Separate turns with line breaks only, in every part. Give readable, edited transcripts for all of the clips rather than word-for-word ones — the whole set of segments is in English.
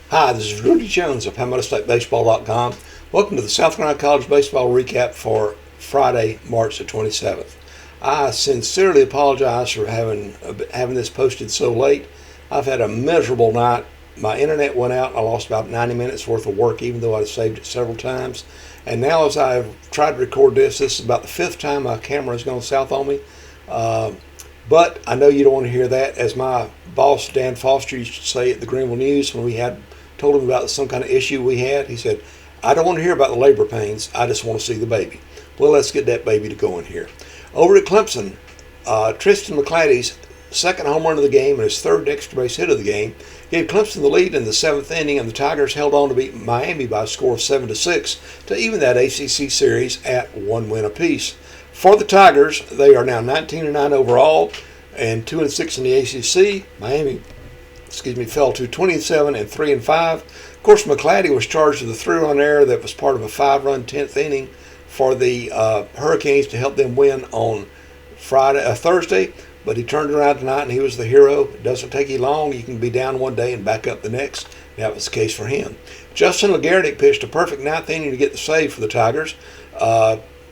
Hi, this is Rudy Jones of PalmettoStateBaseball.com. Welcome to the South Carolina College Baseball Recap for Friday, March the 27th. I sincerely apologize for having this posted so late. I've had a miserable night. My internet went out and I lost about 90 minutes worth of work, even though I'd saved it several times. And now as I've tried to record this is about the fifth time my camera has gone south on me. But I know you don't want to hear that. As my boss, Dan Foster, used to say at the Greenville News when we told him about some kind of issue we had, he said, I don't want to hear about the labor pains. I just want to see the baby. Well, let's get that baby to going here. Over at Clemson, Tristan McCladdie's second home run of the game and his third extra base hit of the game gave Clemson the lead in the seventh inning, and the Tigers held on to beat Miami by a score of 7-6 to even that ACC series at one win apiece. For the Tigers, they are now 19-9 overall and 2-6 in the ACC. Miami, fell to 27 and 3-5. Of course, McCladdie was charged with a three-run error that was part of a five-run 10th inning for the Hurricanes to help them win on Thursday. But he turned around tonight and he was the hero. It doesn't take you long. You can be down one day and back up the next. That was the case for him. Justin Legarrette pitched a perfect ninth inning to get the save for the Tigers.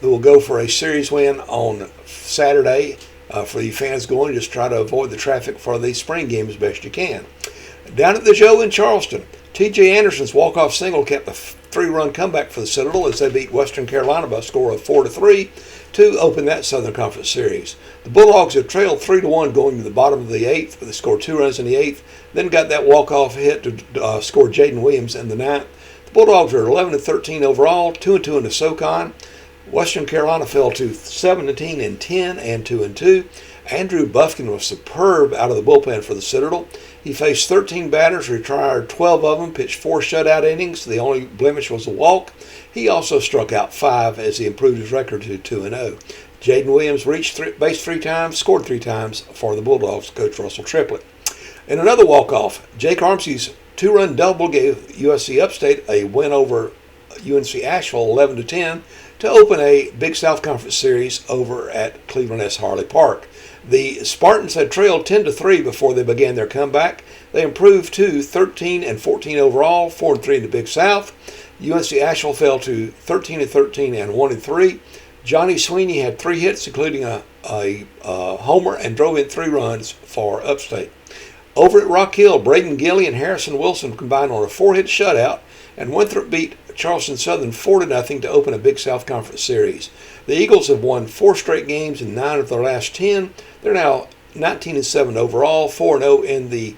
Who will go for a series win on Saturday for the fans going. Just try to avoid the traffic for the spring game as best you can. Down at the Joe in Charleston, T.J. Anderson's walk-off single kept a three-run comeback for the Citadel as they beat Western Carolina by a score of 4-3 to open that Southern Conference series. The Bulldogs had trailed 3-1 going to the bottom of the eighth, but they scored 2 runs in the eighth, then got that walk-off hit to score Jaden Williams in the ninth. The Bulldogs are 11-13 overall, 2-2 in the SoCon. Western Carolina fell to 17-10 and 2-2. Andrew Buffkin was superb out of the bullpen for the Citadel. He faced 13 batters, retired 12 of them, pitched 4 shutout innings. The only blemish was a walk. He also struck out 5 as he improved his record to 2-0. Jaden Williams reached base 3 times, scored 3 times for the Bulldogs, Coach Russell Triplett. In another walk-off, Jake Armsey's 2-run double gave USC Upstate a win over UNC Asheville 11-10 to open a Big South Conference series over at Cleveland S. Harley Park. The Spartans had trailed 10-3 before they began their comeback. They improved to 13-14 overall, 4-3 in the Big South. UNC Asheville fell to 13-13 and 1-3. Johnny Sweeney had 3 hits, including a homer, and drove in 3 runs for Upstate. Over at Rock Hill, Braden Gilly and Harrison Wilson combined on a 4-hit shutout, and Winthrop beat Charleston Southern 4-0 to open a Big South Conference series. The Eagles have won 4 straight games in 9 of their last 10. They're now 19-7 overall, 4-0 in the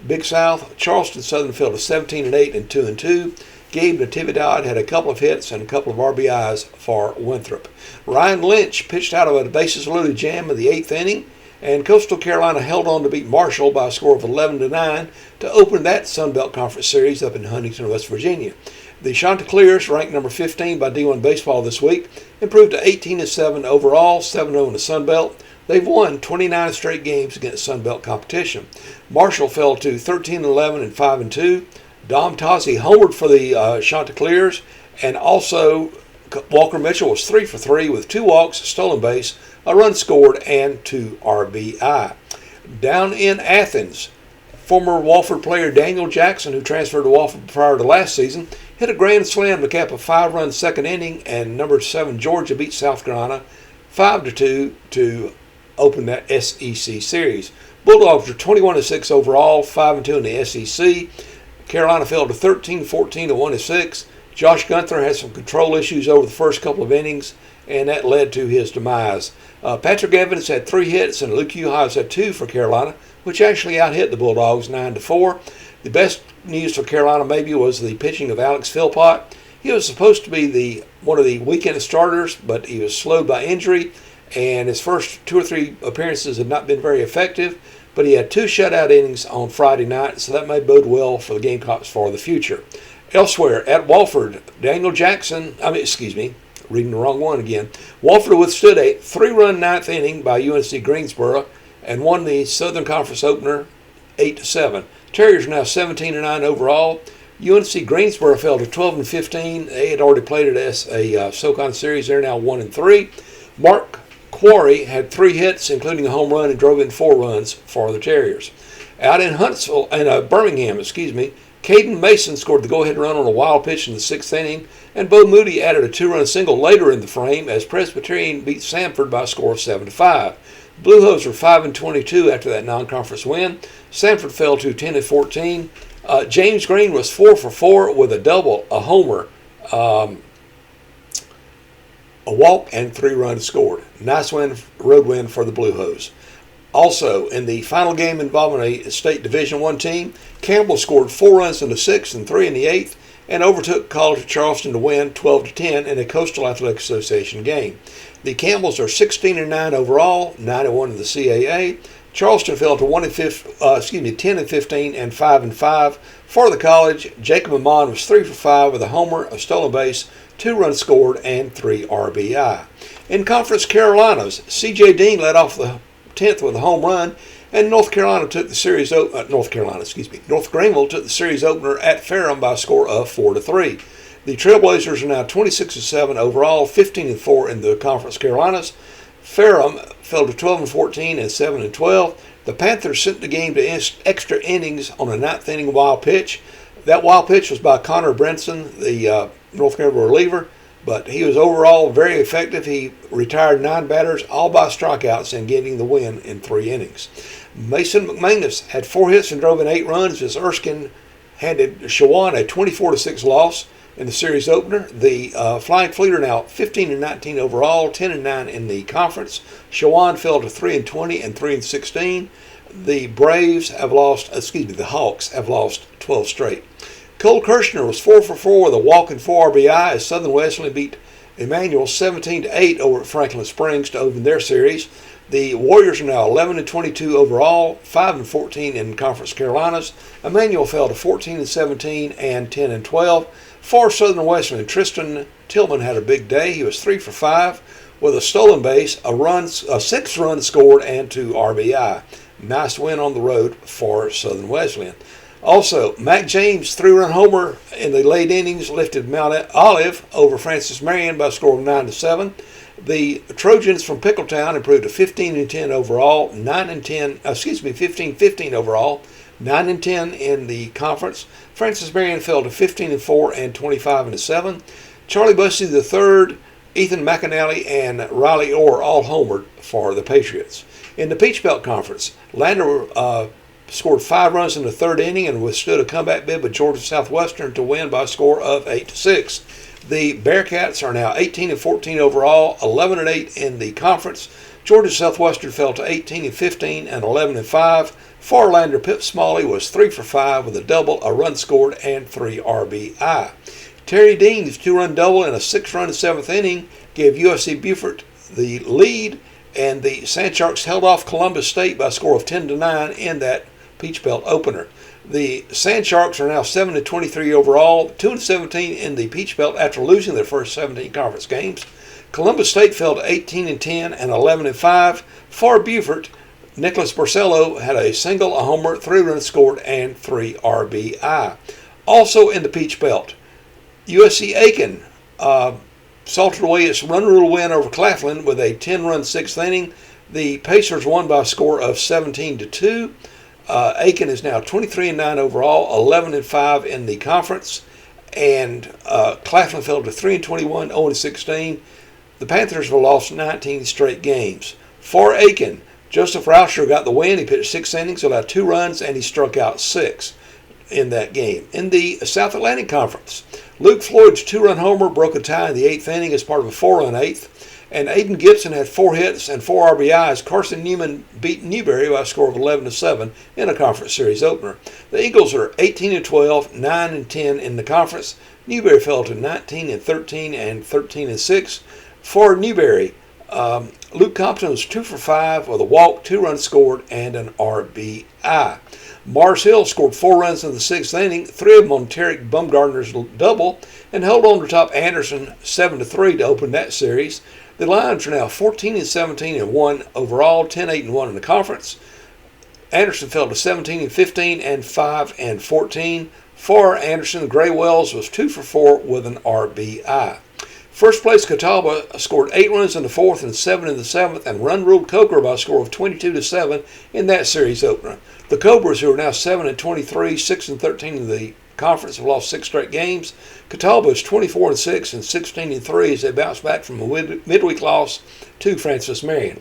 Big South. Charleston Southern fell to 17-8 and 2-2. Gabe Natividad had a couple of hits and a couple of RBIs for Winthrop. Ryan Lynch pitched out of a bases-loaded jam in the 8th inning, and Coastal Carolina held on to beat Marshall by a score of 11-9 to open that Sun Belt Conference series up in Huntington, West Virginia. The Chanticleers, ranked number 15 by D1 Baseball this week, improved to 18-7 overall, 7-0 in the Sun Belt. They've won 29 straight games against Sun Belt competition. Marshall fell to 13-11 and 5-2. Dom Tozzi homered for the Chanticleers, and also Walker Mitchell was 3 for 3 with 2 walks, a stolen base, a run scored, and 2 RBI. Down in Athens, former Wofford player Daniel Jackson, who transferred to Wofford prior to last season, hit a grand slam to cap a 5-run second inning, and number 7 Georgia beat South Carolina 5-2 to open that SEC series. Bulldogs are 21-6 overall, 5-2 in the SEC. Carolina fell to 13-14 to 1-6. Josh Gunther had some control issues over the first couple of innings, and that led to his demise. Patrick Evans had 3 hits, and Luke Uhas had 2 for Carolina, which actually out-hit the Bulldogs 9-4. The best news for Carolina maybe was the pitching of Alex Philpott. He was supposed to be one of the weekend starters, but he was slowed by injury, and his first 2 or 3 appearances had not been very effective, but he had 2 shutout innings on Friday night, so that may bode well for the Gamecocks for the future. Elsewhere, at Wofford, reading the wrong one again. Wofford withstood a 3-run 9th inning by UNC Greensboro and won the Southern Conference opener 8-7. Terriers are now 17-9 overall. UNC Greensboro fell to 12-15. They had already played it as a SoCon series. They're now 1-3. Mark Quarry had 3 hits, including a home run, and drove in 4 runs for the Terriers. Out in Birmingham, Caden Mason scored the go-ahead run on a wild pitch in the 6th inning, and Bo Moody added a 2-run single later in the frame as Presbyterian beat Samford by a score of 7-5. The Blue Hose were 5-22 after that non-conference win. Samford fell to 10-14. James Green was 4 for 4 with a double, a homer, a walk, and 3 runs scored. Nice road win for the Blue Hose. Also, in the final game involving a state Division I team, Campbell scored 4 runs in the 6th and 3 in the 8th, and overtook College of Charleston to win 12-10 in a Coastal Athletic Association game. The Campbells are 16-9 overall, 9-1 in the CAA. Charleston fell to 10-15 and 5-5. For the college, Jacob Amon was 3 for 5 with a homer, a stolen base, 2 runs scored, and 3 RBI. In Conference Carolinas, C.J. Dean led off the 10th with a home run, and North Greenville took the series opener at Ferrum by a score of 4-3. The Trailblazers are now 26-7 overall, 15-4 in the Conference Carolinas. Ferrum fell to 12-14 and 7-12. The Panthers sent the game to extra innings on a 9th inning wild pitch. That wild pitch was by Connor Brinson, the North Greenville reliever, but he was overall very effective. He retired 9 batters, all by strikeouts, and getting the win in 3 innings. Mason McManus had 4 hits and drove in 8 runs as Erskine handed Shawan a 24-6 loss in the series opener. The Flying Fleet are now 15-19 overall, 10-9 in the conference. Shawan fell to 3-20 and 3-16. The Hawks have lost 12 straight. Cole Kirshner was 4 for 4 with a walk and 4 RBI as Southern Wesleyan beat Emmanuel 17-8 over at Franklin Springs to open their series. The Warriors are now 11-22 overall, 5-14 in Conference Carolinas. Emmanuel fell to 14-17 and 10-12. For Southern Wesleyan, Tristan Tillman had a big day. He was 3 for 5 with a stolen base, a 6 runs scored, and 2 RBI. Nice win on the road for Southern Wesleyan. Also, Mac James' 3-run homer in the late innings lifted Mount Olive over Francis Marion by a score of 9-7. The Trojans from Pickletown improved to 15-10 overall, 15-15 overall, 9-10 in the conference. Francis Marion fell to 15-4 and 25-7. Charlie Bussey III, Ethan McAnally, and Riley Orr all homered for the Patriots. In the Peach Belt Conference, Lander scored 5 runs in the 3rd inning and withstood a comeback bid with Georgia Southwestern to win by a score of 8-6. The Bearcats are now 18-14 overall, 11-8 in the conference. Georgia Southwestern fell to 18-15 and 11-5. For Lander, Pip Smalley was 3 for 5 with a double, a run scored, and 3 RBI. Terry Dean's 2-run double in a 6-run 7th inning gave USC Beaufort the lead, and the Sand Sharks held off Columbus State by a score of 10-9 in that Peach Belt opener. The Sand Sharks are now 7-23 overall, 2-17 in the Peach Belt after losing their first 17 conference games. Columbus State fell to 18-10 and 11-5. For Beaufort, Nicholas Barcelo had a single, a homer, 3 runs scored, and 3 RBI. Also in the Peach Belt, USC Aiken salted away its run rule win over Claflin with a 10-run 6th inning. The Pacers won by a score of 17-2. Aiken is now 23-9 overall, 11-5 in the conference, and Claflin fell to 3-21, 0-16. The Panthers have lost 19 straight games. For Aiken, Joseph Rauscher got the win. He pitched 6 innings, allowed 2 runs, and he struck out 6 in that game. In the South Atlantic Conference, Luke Floyd's 2-run homer broke a tie in the 8th inning as part of a 4-run 8th. And Aiden Gibson had 4 hits and 4 RBIs. Carson Newman beat Newberry by a score of 11-7 in a conference series opener. The Eagles are 18-12, 9-10 in the conference. Newberry fell to 19-13 and 13-6. For Newberry, Luke Compton was 2 for 5 with a walk, 2 runs scored, and an RBI. Mars Hill scored 4 runs in the 6th inning, 3 of them on Tarek Bumgardner's double, and held on to top Anderson 7-3 to open that series. The Lions are now 14-17 and 1 overall, 10-8 and 1 in the conference. Anderson fell to 17-15 and 5-14. For Anderson, Gray Wells was 2 for 4 with an RBI. First place Catawba scored 8 runs in the 4th and 7 in the 7th, and run-ruled Coker by a score of 22-7 in that series opener. The Cobras, who are now 7-23, 6-13 in the conference have lost 6 straight games. Catawba is 24-6 and 16-3 as they bounce back from a midweek loss to Francis Marion.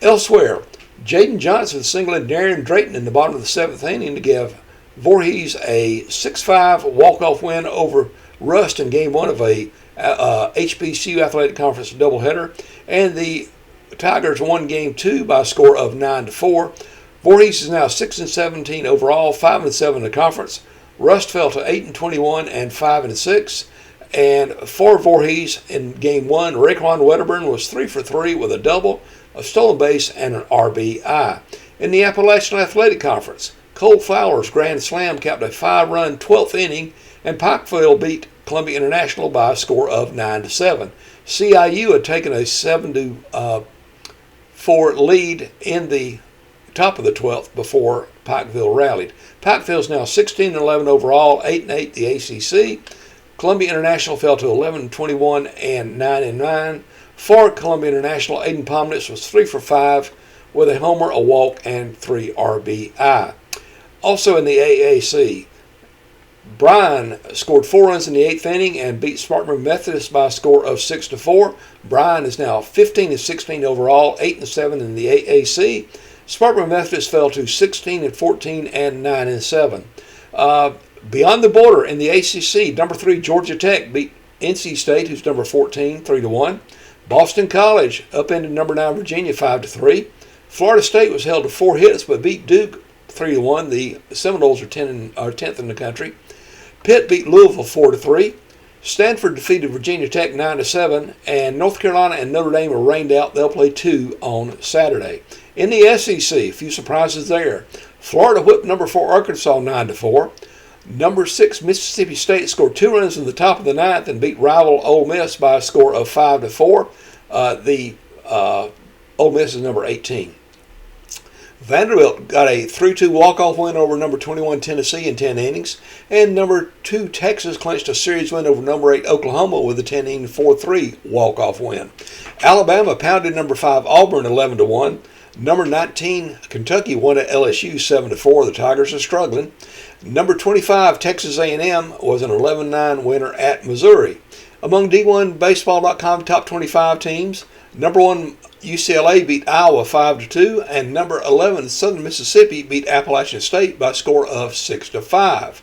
Elsewhere, Jaden Johnson singled Darren Drayton in the bottom of the 7th inning to give Voorhees a 6-5 walk-off win over Rust in Game 1 of a HBCU Athletic Conference doubleheader, and the Tigers won Game 2 by a score of 9-4. Voorhees is now 6-17 overall, 5-7 in the conference. Rust fell to 8-21 and 5-6. And for Voorhees in Game 1, Raekwon Wedderburn was 3 for 3 with a double, a stolen base, and an RBI. In the Appalachian Athletic Conference, Cole Flowers' grand slam capped a 5-run 12th inning, and Pikeville beat Columbia International by a score of 9-7. CIU had taken a 7-4 lead in the top of the 12th before Pikeville rallied. Pikeville is now 16-11 overall, 8-8 the ACC. Columbia International fell to 11-21 and 9-9. For Columbia International, Aiden Pomnitz was 3 for 5 with a homer, a walk, and 3 RBI. Also in the AAC, Bryan scored 4 runs in the 8th inning and beat Spartanburg Methodist by a score of 6-4. Bryan is now 15-16 overall, 8-7 in the AAC. Spartanburg Methodist fell to 16-14 and 9-7. Beyond the border in the ACC, number 3 Georgia Tech beat NC State, who's number 14, 3-1. Boston College upended number 9 Virginia 5-3. Florida State was held to 4 hits but beat Duke 3-1. The Seminoles are 10th in the country. Pitt beat Louisville 4-3. Stanford defeated Virginia Tech 9-7, and North Carolina and Notre Dame were rained out. They'll play 2 on Saturday. In the SEC, a few surprises there. Florida whipped number 4 Arkansas 9-4. Number 6 Mississippi State scored 2 runs in the top of the 9th and beat rival Ole Miss by a score of 5-4. Ole Miss is number 18. Vanderbilt got a 3-2 walk-off win over number 21 Tennessee in 10 innings, and number 2 Texas clinched a series win over number 8 Oklahoma with a 10-inning 4-3 walk-off win. Alabama pounded number 5 Auburn 11-1. Number 19 Kentucky won at LSU 7-4. The Tigers are struggling. Number 25 Texas A&M was an 11-9 winner at Missouri. Among D1Baseball.com top 25 teams, number 1 UCLA beat Iowa 5-2, and number 11 Southern Mississippi beat Appalachian State by a score of 6-5.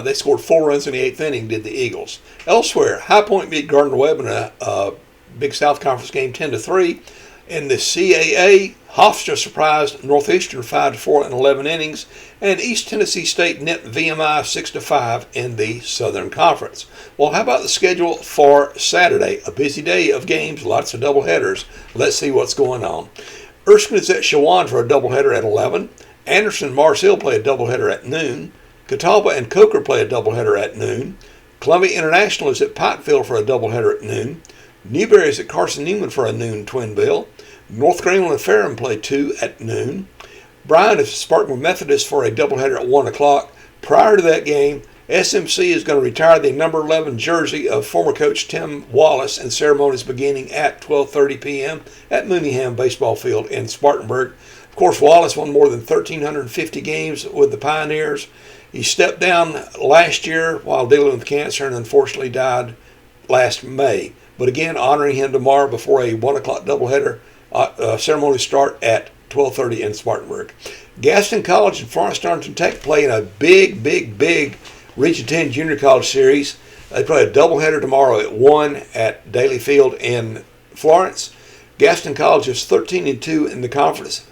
They scored 4 runs in the 8th inning, did the Eagles. Elsewhere, High Point beat Gardner-Webb in a Big South Conference game 10-3. In the CAA, Hofstra surprised Northeastern 5-4 in 11 innings, and East Tennessee State nipped VMI 6-5 in the Southern Conference. Well, how about the schedule for Saturday? A busy day of games, lots of doubleheaders. Let's see what's going on. Erskine is at Shawan for a doubleheader at 11. Anderson and Mars Hill play a doubleheader at noon. Catawba and Coker play a doubleheader at noon. Columbia International is at Pikeville for a doubleheader at noon. Newberry is at Carson Newman for a noon twin bill. North Greenville and Ferrum play 2 at noon. Bryan is at Spartanburg Methodist for a doubleheader at 1 o'clock. Prior to that game, SMC is going to retire the number 11 jersey of former coach Tim Wallace, and ceremonies beginning at 12:30 p.m. at Mooneyham Baseball Field in Spartanburg. Of course, Wallace won more than 1,350 games with the Pioneers. He stepped down last year while dealing with cancer and unfortunately died last May. But again, honoring him tomorrow before a 1 o'clock doubleheader. Ceremonies start at 12:30 in Spartanburg. Gaston College and Florence Darlington Tech play in a big Region 10 Junior College Series. They play a doubleheader tomorrow at 1 at Daly Field in Florence. Gaston College is 13-2 in the conference.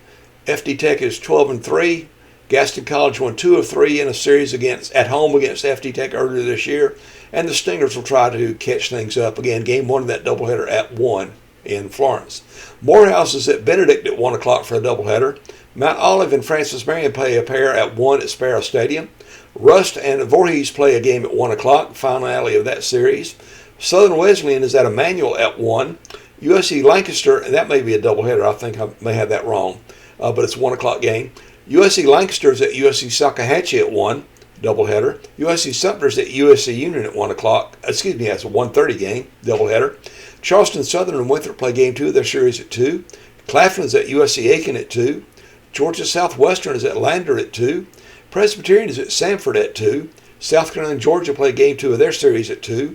FD Tech is 12-3. Gaston College won 2 of 3 in a series at home against FD Tech earlier this year, and the Stingers will try to catch things up. Again, game 1 of that doubleheader at 1 in Florence. Morehouse is at Benedict at 1 o'clock for a doubleheader. Mount Olive and Francis Marion play a pair at 1 at Sparrow Stadium. Rust and Voorhees play a game at 1 o'clock, finale of that series. Southern Wesleyan is at Emmanuel at 1. USC Lancaster, and that may be a doubleheader, I think I may have that wrong, but it's a 1 o'clock game. USC Lancaster is at USC Salkehatchie at 1, doubleheader. USC Sumter is at USC Union at 1 o'clock. That's a 1:30 game, doubleheader. Charleston Southern and Winthrop play game 2 of their series at 2. Claflin is at USC Aiken at 2. Georgia Southwestern is at Lander at 2. Presbyterian is at Samford at 2. South Carolina and Georgia play game 2 of their series at 2.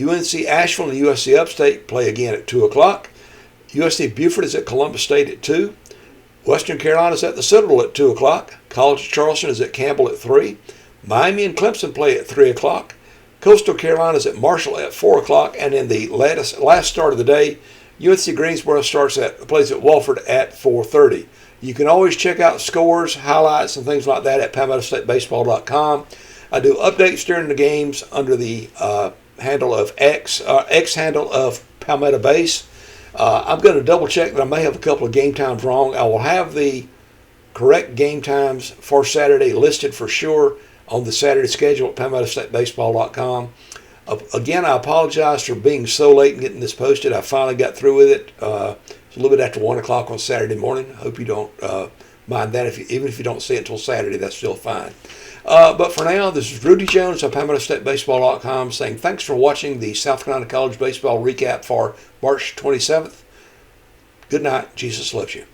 UNC Asheville and USC Upstate play again at 2 o'clock. USC Beaufort is at Columbus State at 2. Western Carolina is at the Citadel at 2 o'clock. College of Charleston is at Campbell at 3. Miami and Clemson play at 3 o'clock. Coastal Carolina is at Marshall at 4 o'clock. And in the last start of the day, UNC Greensboro plays at Wofford at 4:30. You can always check out scores, highlights, and things like that at PalmettoStateBaseball.com. I do updates during the games under the handle of X handle of Palmetto Base. I'm going to double check that I may have a couple of game times wrong. I will have the correct game times for Saturday listed for sure on the Saturday schedule at PalmettoStateBaseball.com. Again, I apologize for being so late in getting this posted. I finally got through with it. It's a little bit after 1 o'clock on Saturday morning. I hope you don't mind that. Even if you don't see it until Saturday, that's still fine. But for now, this is Rudy Jones of PalmettoStateBaseball.com saying thanks for watching the South Carolina College Baseball Recap for March 27th. Good night. Jesus loves you.